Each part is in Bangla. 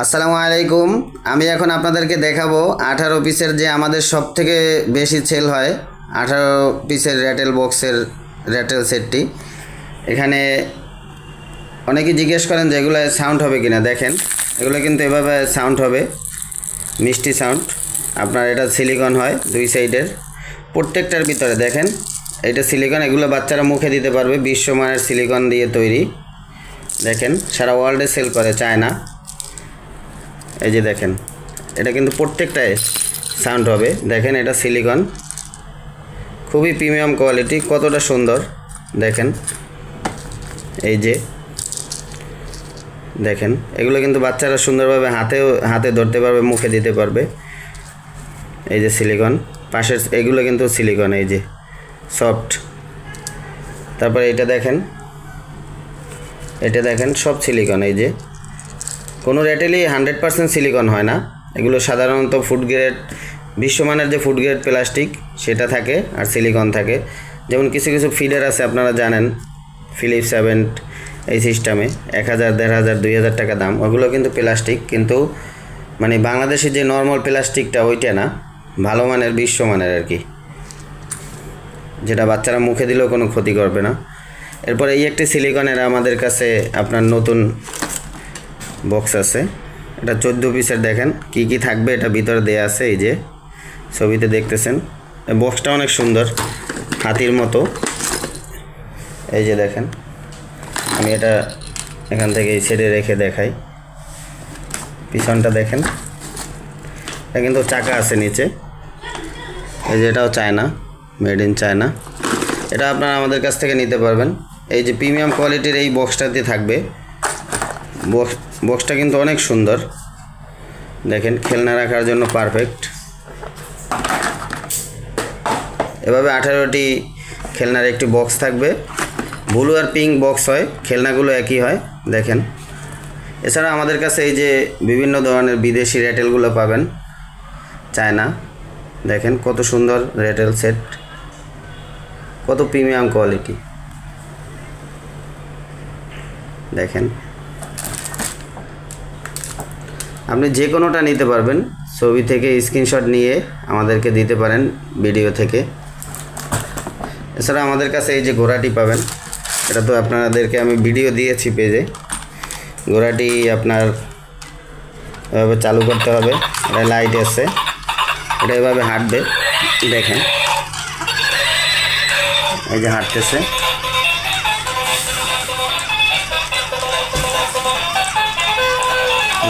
আসসালামু আলাইকুম। আমি এখন আপনাদেরকে দেখাবো 18 পিসের যে আমাদের সব থেকে বেশি সেল হয় 18 পিসের র্যাটেল বক্সের র্যাটেল সেটটি। এখানে অনেকেই জিজ্ঞেস করেন যে এগুলো সাউন্ড হবে কিনা। দেখেন এগুলো কিন্তু এভাবে সাউন্ড হবে, মিষ্টি সাউন্ড। আপনার এটা সিলিকন হয় দুই সাইডের, প্রত্যেকটার ভিতরে দেখেন এটা সিলিকন। এগুলো বাচ্চারা মুখে দিতে পারবে, বিশ্বমানের সিলিকন দিয়ে তৈরি। দেখেন সারা ওয়ার্ল্ডে সেল করে চায়না। এই যে দেখেন এটা কিন্তু প্রত্যেকটায় সাউন্ড হবে। দেখেন এটা সিলিকন, খুবই প্রিমিয়াম কোয়ালিটি, কতটা সুন্দর দেখেন। এই যে দেখেন এগুলো কিন্তু বাচ্চারা সুন্দরভাবে হাতে ধরতে পারবে, মুখে দিতে পারবে। এই যে সিলিকন, পাশের এগুলো কিন্তু সিলিকন, এই যে সফট। তারপরে এটা দেখেন সব সিলিকন। এই যে কোনো র্যাটেলই 100% সিলিকন হয় না, এগুলো সাধারণত ফুড গ্রেড, বিশ্বমানের যে ফুড গ্রেড প্লাস্টিক সেটা থাকে আর সিলিকন থাকে। যেমন কিছু কিছু ফিডার আছে আপনারা জানেন, ফিলিপস অ্যাভেন্ট এই সিস্টেমে 1000, 1500, 2000 টাকা দাম, ওগুলো কিন্তু প্লাস্টিক। কিন্তু মানে বাংলাদেশের যে নর্মাল প্লাস্টিকটা ওইটা না, ভালো মানের বিশ্বমানের আর কি, যেটা বাচ্চারা মুখে দিলেও কোনো ক্ষতি করবে না। এরপরে এই একটি সিলিকনের আমাদের কাছে আপনার নতুন বক্স আছে, এটা 14 পিসের। দেখেন কি কি থাকবে এটা ভিতরে দেয়া আছে, এই যে ছবিতে দেখতেছেন। এই বক্সটা অনেক সুন্দর, হাতির মতো। এই যে দেখেন, আমি এটা এখান থেকে ছেড়ে রেখে দেখাই। পিছনটা দেখেন, এটা কিন্তু চাকা আছে নিচে। এই যে এটাও চায়না, মেড ইন চায়না। এটা আপনারা আমাদের কাছ থেকে নিতে পারবেন। এই যে প্রিমিয়াম কোয়ালিটির এই বক্সটাতে থাকবে। বক্সটা কিন্তু অনেক সুন্দর, দেখেন খেলনা রাখার জন্য পারফেক্ট। এভাবে 18টি খেলনার একটি বক্স থাকবে। ব্লু আর পিঙ্ক বক্স হয়, খেলনাগুলো একই হয় দেখেন। এছাড়া আমাদের কাছে এই যে বিভিন্ন ধরনের বিদেশি র্যাটেলগুলো পাবেন, চায়না। দেখেন কত সুন্দর র্যাটেল সেট, কত প্রিমিয়াম কোয়ালিটি। দেখেন আপনি যে কোনোটা নিতে পারবেন, ছবি থেকে স্ক্রিনশট নিয়ে আমাদেরকে দিতে পারেন ভিডিও থেকে। এছাড়া আমাদের কাছে এই যে ঘোড়াটি পাবেন, এটা তো আপনাদেরকে আমি ভিডিও দিয়েছি পেজে। ঘোড়াটি আপনার এভাবে চালু করতে হবে, এটা লাইট আছে, এটা এভাবে হাঁটবে। দেখেন এই যে হাঁটতেছে।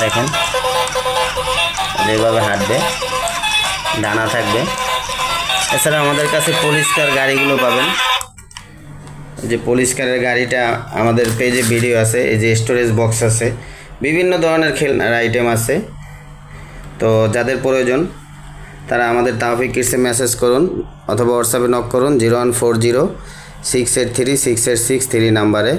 দেখেন এইভাবে হাঁটবে, ডানা থাকবে। এছাড়া আমাদের কাছে পরিষ্কার গাড়িগুলো পাবেন। যে পরিষ্কারের গাড়িটা আমাদের পেজে ভিডিও আছে। এই যে স্টোরেজ বক্স আছে, বিভিন্ন ধরনের খেলনার আইটেম আছে। তো যাদের প্রয়োজন তারা আমাদের তাওফিক কিডসে মেসেজ করুন অথবা হোয়াটসঅ্যাপে নক করুন 0140 683 6863 নাম্বারে।